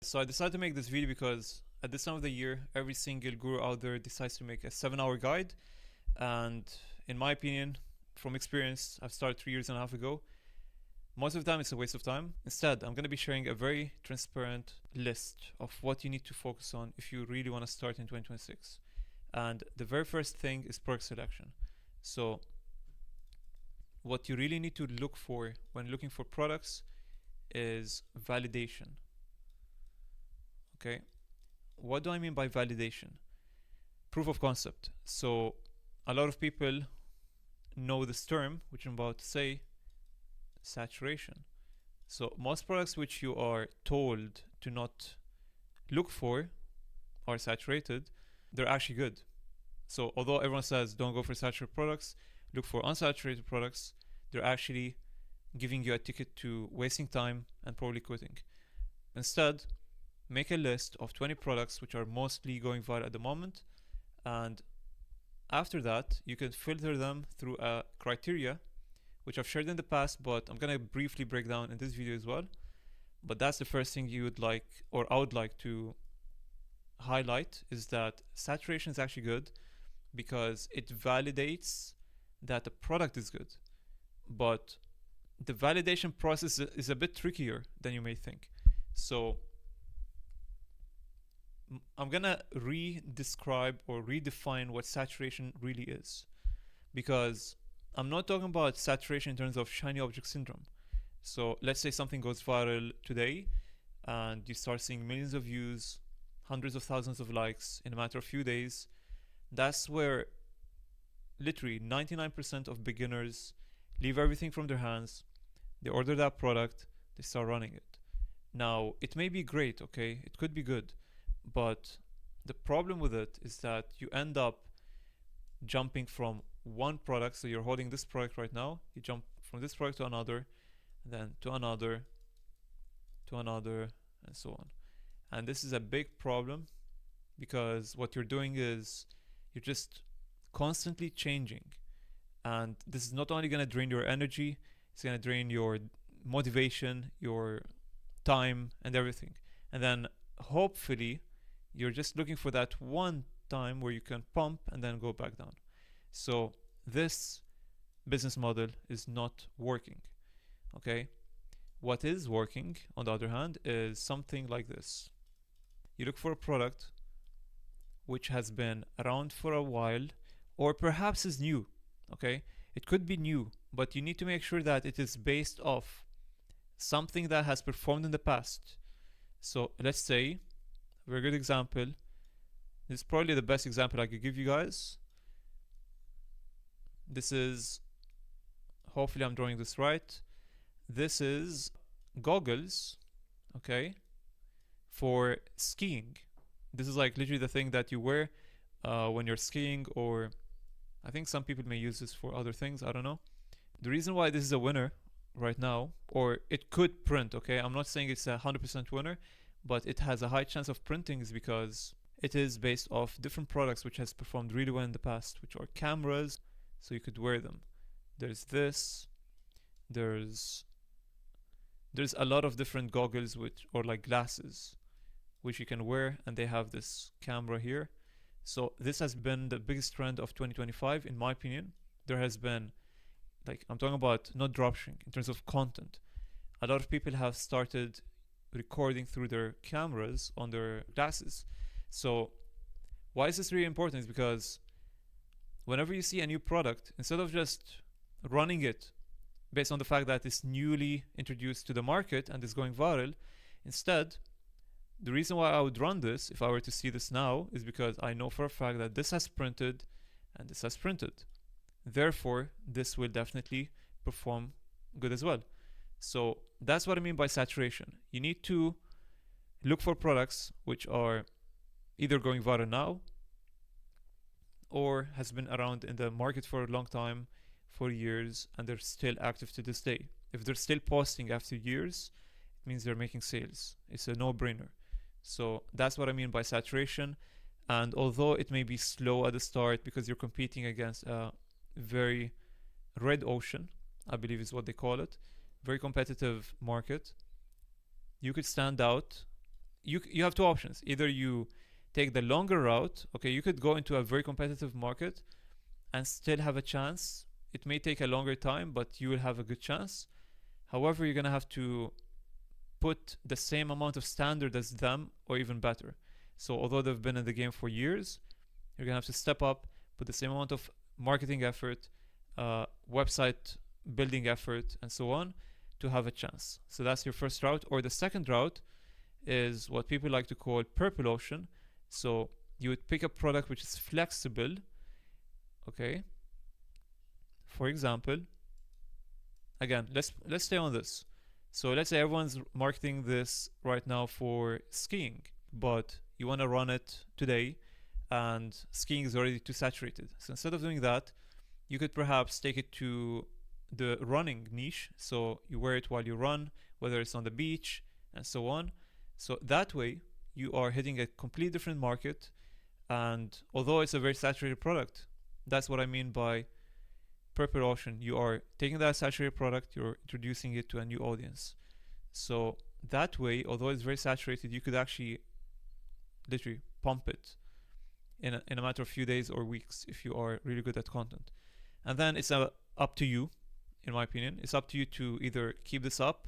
So I decided to make this video because at this time of the year, every single guru out there decides to make a 7-hour guide. And in my opinion, from experience, I've started 3 years and a half ago. Most of the time, it's a waste of time. Instead, I'm going to be sharing a very transparent list of what you need to focus on if you really want to start in 2026. And the very first thing is product selection. So, what you really need to look for when looking for products is validation. Okay, what do I mean by validation? Proof of concept. So, a lot of people know this term, which I'm about to say, saturation. So, most products which you are told to not look for are saturated, they're actually good. So, although everyone says don't go for saturated products, look for unsaturated products, they're actually giving you a ticket to wasting time and probably quitting. Instead, make a list of 20 products which are mostly going viral at the moment, and after that you can filter them through a criteria which I've shared in the past, but I'm gonna briefly break down in this video as well. But that's the first thing you would like, or I would like to highlight, is that saturation is actually good because it validates that the product is good. But the validation process is a bit trickier than you may think. So I'm gonna re-describe or redefine what saturation really is, because I'm not talking about saturation in terms of shiny object syndrome. So let's say something goes viral today and you start seeing millions of views, hundreds of thousands of likes in a matter of few days. That's where literally 99% of beginners leave everything from their hands, they order that product, they start running it. Now, it may be great, okay? It could be good, but the problem with it is that you end up jumping from one product. So you're holding this product right now, you jump from this product to another, then to another, to another, and so on. And this is a big problem because what you're doing is you're just constantly changing. And this is not only going to drain your energy, it's going to drain your motivation, your time, and everything. And then hopefully you're just looking for that one time where you can pump and then go back down. So this business model is not working. Okay, what is working, on the other hand, is something like this. You look for a product which has been around for a while, or perhaps is new. Okay, it could be new, but you need to make sure that it is based off something that has performed in the past. So let's say, a very good example, this is probably the best example I could give you guys. This is, hopefully I'm drawing this right, this is goggles, okay, for skiing. This is like literally the thing that you wear when you're skiing, or I think some people may use this for other things, I don't know. The reason why this is a winner right now, or it could print, okay, I'm not saying it's a 100% winner, but it has a high chance of printing, is because it is based off different products which has performed really well in the past, which are cameras, so you could wear them. There's this, there's a lot of different goggles which, or like glasses, which you can wear, and they have this camera here. So this has been the biggest trend of 2025, in my opinion. There has been, like, I'm talking about not dropshipping, in terms of content. A lot of people have started recording through their cameras on their glasses. So why is this really important? Is because whenever you see a new product, instead of just running it based on the fact that it's newly introduced to the market and is going viral, instead, the reason why I would run this if I were to see this now is because I know for a fact that this has printed and this has printed. Therefore, this will definitely perform good as well. So that's what I mean by saturation. You need to look for products which are either going viral now or has been around in the market for a long time, for years, and they're still active to this day. If they're still posting after years, it means they're making sales. It's a no-brainer. So that's what I mean by saturation. And although it may be slow at the start because you're competing against a very red ocean, I believe is what they call it, very competitive market, you could stand out you have two options. Either you take the longer route. Okay, you could go into a very competitive market and still have a chance. It may take a longer time, but you will have a good chance. However, you're gonna have to put the same amount of standard as them or even better. So although they've been in the game for years, you're gonna have to step up, put the same amount of marketing effort, website building effort, and so on to have a chance. So that's your first route. Or the second route is what people like to call purple ocean. So you would pick a product which is flexible. Okay. For example, again, let's stay on this. So let's say everyone's marketing this right now for skiing, but you want to run it today and skiing is already too saturated. So instead of doing that, you could perhaps take it to the running niche. So you wear it while you run, whether it's on the beach and so on. So that way, you are hitting a completely different market. And although it's a very saturated product, that's what I mean by purple ocean. You are taking that saturated product, you're introducing it to a new audience. So that way, although it's very saturated, you could actually literally pump it in a matter of few days or weeks if you are really good at content. And then it's up to you, in my opinion. It's up to you to either keep this up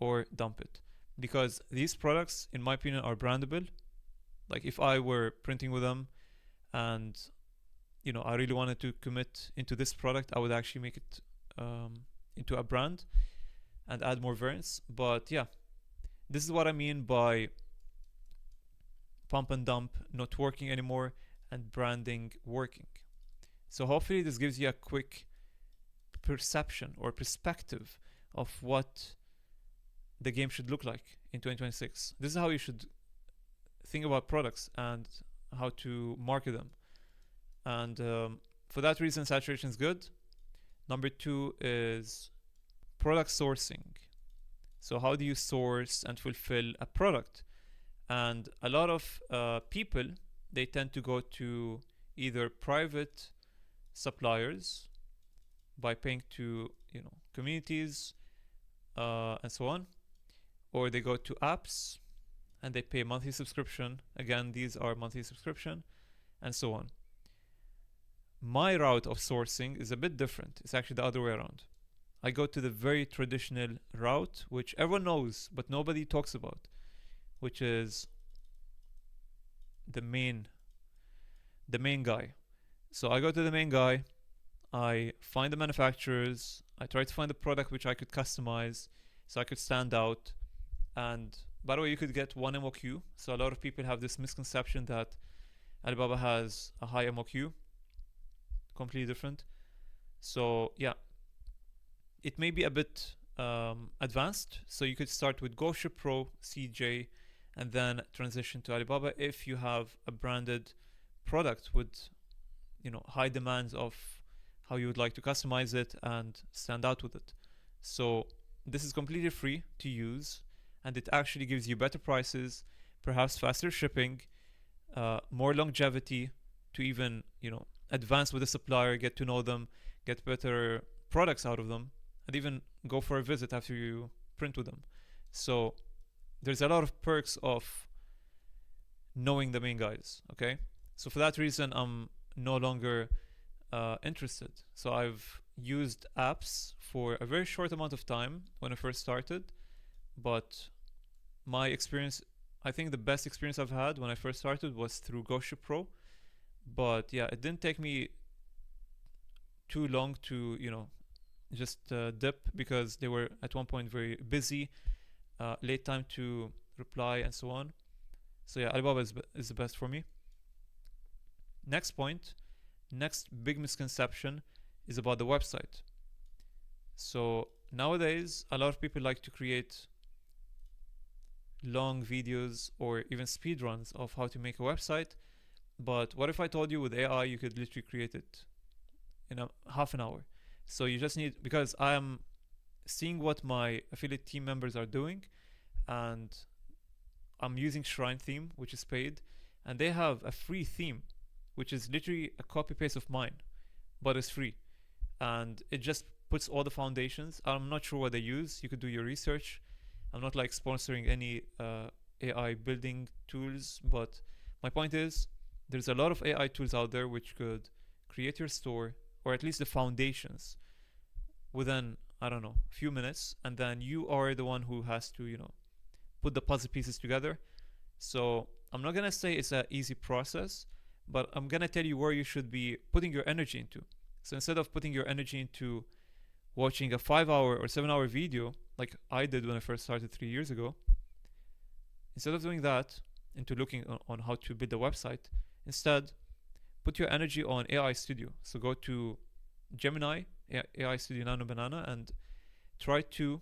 or dump it. Because these products, in my opinion, are brandable. Like if I were printing with them and I really wanted to commit into this product, I would actually make it into a brand and add more variants. But yeah, this is what I mean by pump and dump not working anymore and branding working. So hopefully this gives you a quick perception or perspective of what the game should look like in 2026. This is how you should think about products and how to market them. And for that reason, saturation is good. Number two is product sourcing. So how do you source and fulfill a product? And a lot of people, they tend to go to either private suppliers by paying to communities and so on, or they go to apps and they pay monthly subscription. Again, these are monthly subscription and so on. My route of sourcing is a bit different. It's actually the other way around. I go to the very traditional route, which everyone knows, but nobody talks about, which is the main guy. So I go to the main guy, I find the manufacturers, I try to find the product which I could customize so I could stand out. And by the way, you could get one MOQ. So a lot of people have this misconception that Alibaba has a high MOQ. Completely different. So yeah, it may be a bit advanced. So you could start with GoShip Pro, CJ, and then transition to Alibaba if you have a branded product with high demands of how you would like to customize it and stand out with it. So this is completely free to use, and it actually gives you better prices, perhaps faster shipping, more longevity to even advance with the supplier, get to know them, get better products out of them, and even go for a visit after you print with them. So there's a lot of perks of knowing the main guys. Okay, so for that reason, I'm no longer interested. So I've used apps for a very short amount of time when I first started, but my experience, I think the best experience I've had when I first started was through GoShip Pro. But yeah, it didn't take me too long to just dip, because they were at one point very busy, late time to reply and so on. So yeah, Alibaba is the best for me. Next big misconception is about the website. So nowadays, a lot of people like to create long videos or even speed runs of how to make a website. But what if I told you with AI you could literally create it in half an hour? So you just need, because I am seeing what my affiliate team members are doing, and I'm using Shrine theme, which is paid, and they have a free theme, which is literally a copy paste of mine, but it's free, and it just puts all the foundations. I'm not sure what they use. You could do your research. I'm not like sponsoring any AI building tools, but my point is there's a lot of AI tools out there which could create your store, or at least the foundations, within, I don't know, a few minutes, and then you are the one who has to, put the puzzle pieces together. So I'm not gonna say it's an easy process, but I'm gonna tell you where you should be putting your energy into. So instead of putting your energy into watching a 5 hour or 7 hour video like I did when I first started 3 years ago, instead of doing that, into looking on how to build a website, instead put your energy on AI Studio. So go to Gemini, AI Studio Nano Banana, and try to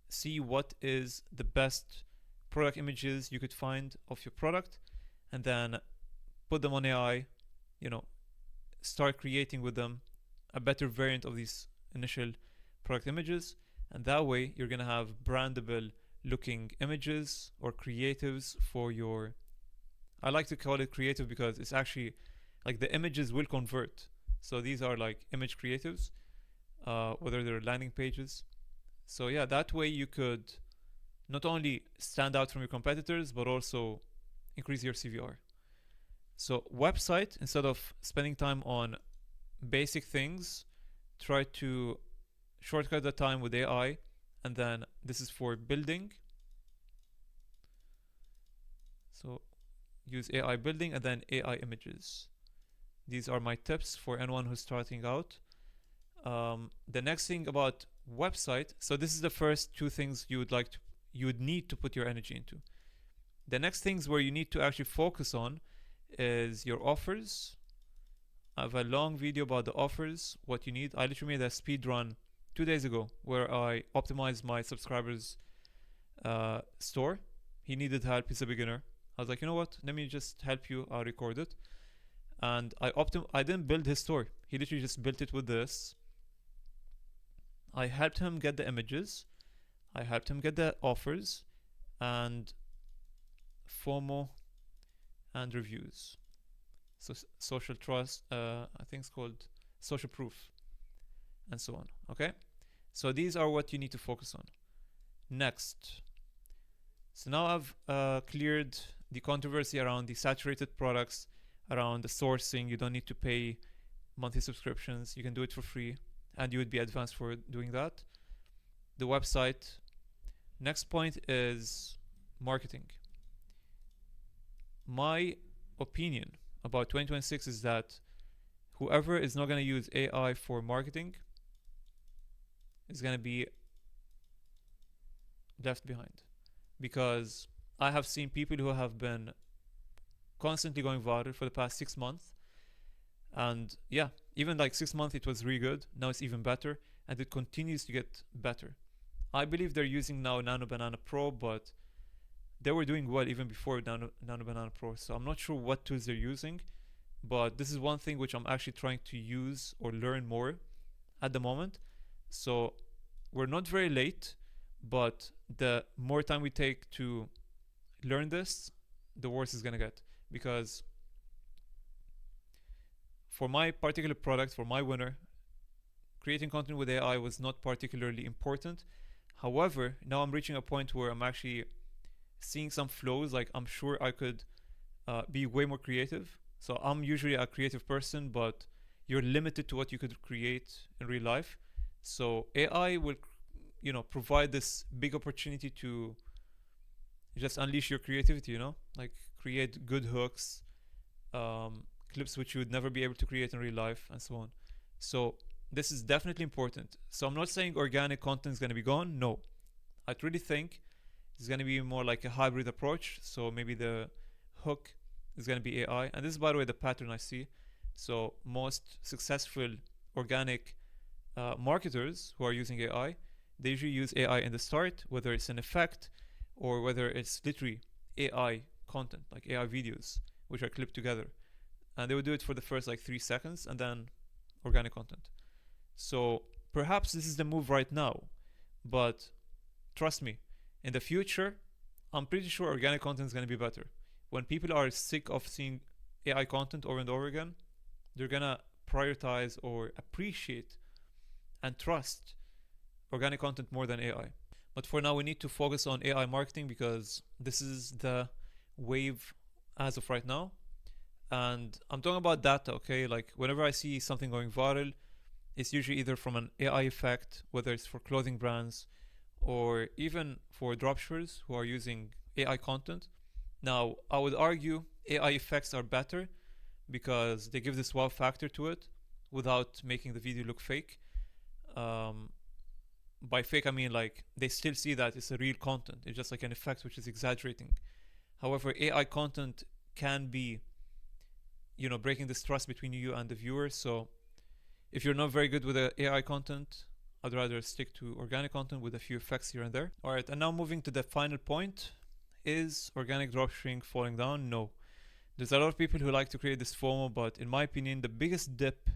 see what is the best product images you could find of your product, and then put them on AI, you know, start creating with them a better variant of these initial product images. And that way you're going to have brandable looking images or creatives for your, I like to call it creative because it's actually like the images will convert. So these are like image creatives, whether they're landing pages. So yeah, that way you could not only stand out from your competitors, but also increase your CVR. So website, instead of spending time on basic things, try to shortcut the time with AI. And then this is for building. So use AI building and then AI images. These are my tips for anyone who's starting out. The next thing about website, so this is the first two things you would need to put your energy into. The next things where you need to actually focus on is your offers. I have a long video about the offers, what you need. I literally made a speed run 2 days ago where I optimized my subscribers store. He needed help, he's a beginner. I was like, you know what, let me just help you. I'll record it. And I didn't build his store. He literally just built it with this. I helped him get the images. I helped him get the offers and FOMO and reviews. So social trust, I think it's called social proof, and so on. Okay, so these are what you need to focus on. Next, so now I've cleared the controversy around the saturated products, around the sourcing. You don't need to pay monthly subscriptions. You can do it for free, and you would be advanced for doing that. The website. Next point is marketing. My opinion about 2026 is that whoever is not going to use AI for marketing is going to be left behind, because I have seen people who have been constantly going viral for the past 6 months, and yeah, even like 6 months it was really good. Now it's even better, and it continues to get better. I believe they're using now Nano Banana Pro, but they were doing well even before Nano Banana Pro. So I'm not sure what tools they're using, but this is one thing which I'm actually trying to use or learn more at the moment. So we're not very late, but the more time we take to learn this, the worse it's gonna get. Because for my particular product, for my winner, creating content with AI was not particularly important. However, now I'm reaching a point where I'm actually seeing some flows. Like, I'm sure I could be way more creative. So I'm usually a creative person, but you're limited to what you could create in real life. So AI will, provide this big opportunity to just unleash your creativity, like create good hooks, clips which you would never be able to create in real life, and so on. So this is definitely important. So I'm not saying organic content is going to be gone. No, I really think it's going to be more like a hybrid approach. So maybe the hook is going to be AI. And this is, by the way, the pattern I see. So most successful organic marketers who are using AI, they usually use AI in the start, whether it's an effect or whether it's literally AI content, like AI videos, which are clipped together. And they would do it for the first like 3 seconds and then organic content. So perhaps this is the move right now, but trust me, in the future, I'm pretty sure organic content is going to be better. When people are sick of seeing AI content over and over again, they're going to prioritize or appreciate and trust organic content more than AI. But for now, we need to focus on AI marketing because this is the wave as of right now. And I'm talking about data, okay? Like whenever I see something going viral, it's usually either from an AI effect, whether it's for clothing brands or even for dropshippers who are using AI content. Now, I would argue AI effects are better because they give this wow factor to it without making the video look fake. Um, by fake, I mean like they still see that it's a real content. It's just like an effect which is exaggerating. However, AI content can be, breaking this trust between you and the viewer. So if you're not very good with the AI content, I'd rather stick to organic content with a few effects here and there. All right, and now moving to the final point. Is organic dropshipping falling down? No. There's a lot of people who like to create this FOMO, but in my opinion, the biggest dip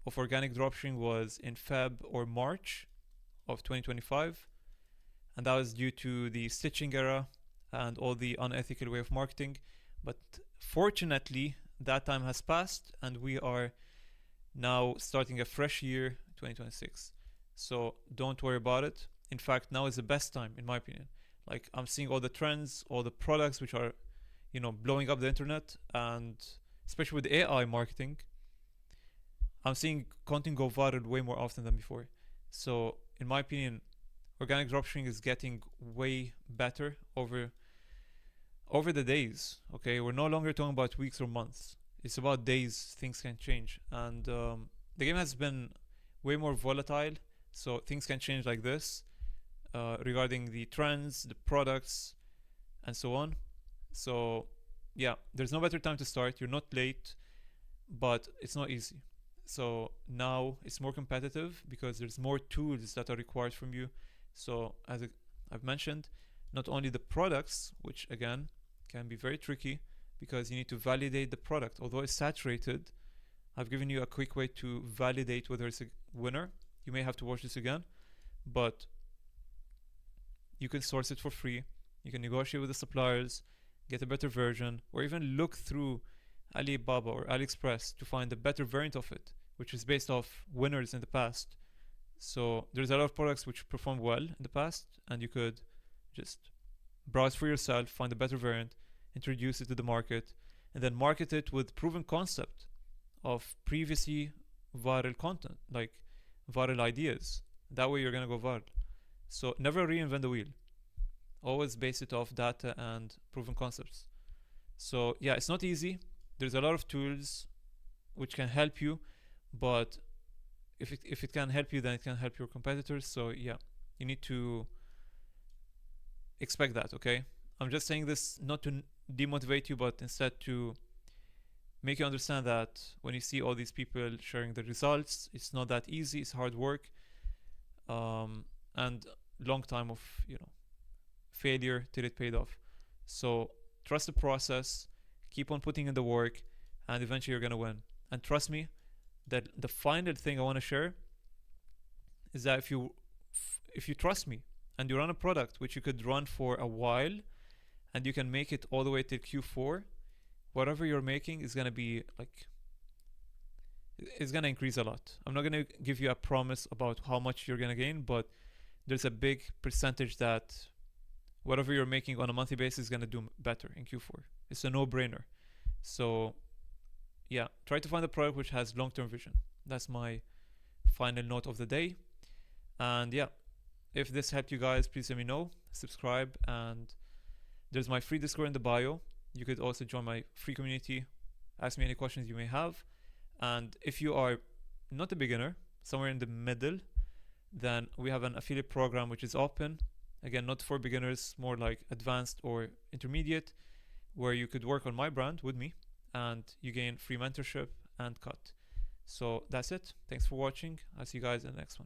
of organic dropshipping was in Feb or March of 2025, and that was due to the stitching era and all the unethical way of marketing. But fortunately, that time has passed, and we are now starting a fresh year, 2026. So don't worry about it. In fact, now is the best time, in my opinion. Like I'm seeing all the trends, all the products which are, blowing up the internet, and especially with AI marketing, I'm seeing content go viral way more often than before. So in my opinion, organic dropshipping is getting way better over the days. Okay, we're no longer talking about weeks or months. It's about days. Things can change, and the game has been way more volatile. So things can change like this regarding the trends, the products, and so on. So yeah, there's no better time to start. You're not late, but it's not easy. So now it's more competitive because there's more tools that are required from you. So as I've mentioned, not only the products, which again can be very tricky because you need to validate the product. Although it's saturated, I've given you a quick way to validate whether it's a winner. You may have to watch this again, but you can source it for free. You can negotiate with the suppliers, get a better version, or even look through Alibaba or AliExpress to find a better variant of it, which is based off winners in the past. So there's a lot of products which performed well in the past, and you could just browse for yourself, find a better variant, introduce it to the market, and then market it with proven concept of previously viral content, like viral ideas. That way you're gonna go viral. So never reinvent the wheel. Always base it off data and proven concepts. So yeah, it's not easy. There's a lot of tools which can help you, but if it can help you, then it can help your competitors. So yeah, you need to expect that. Okay, I'm just saying this not to demotivate you, but instead to make you understand that when you see all these people sharing the results, it's not that easy. It's hard work, and long time of failure till it paid off. So trust the process, keep on putting in the work, and eventually you're gonna win. And trust me, that the final thing I want to share is that if you trust me and you run a product which you could run for a while and you can make it all the way till Q4, whatever you're making is gonna be like it's gonna increase a lot. I'm not gonna give you a promise about how much you're gonna gain, but there's a big percentage that whatever you're making on a monthly basis is gonna do better in Q4. It's a no-brainer. So yeah, try to find a product which has long-term vision. That's my final note of the day. And yeah, if this helped you guys, please let me know, subscribe, and there's my free Discord in the bio. You could also join my free community, ask me any questions you may have. And if you are not a beginner, somewhere in the middle, then we have an affiliate program which is open. Again, not for beginners, more like advanced or intermediate, where you could work on my brand with me and you gain free mentorship and cut. So that's it. Thanks for watching. I'll see you guys in the next one.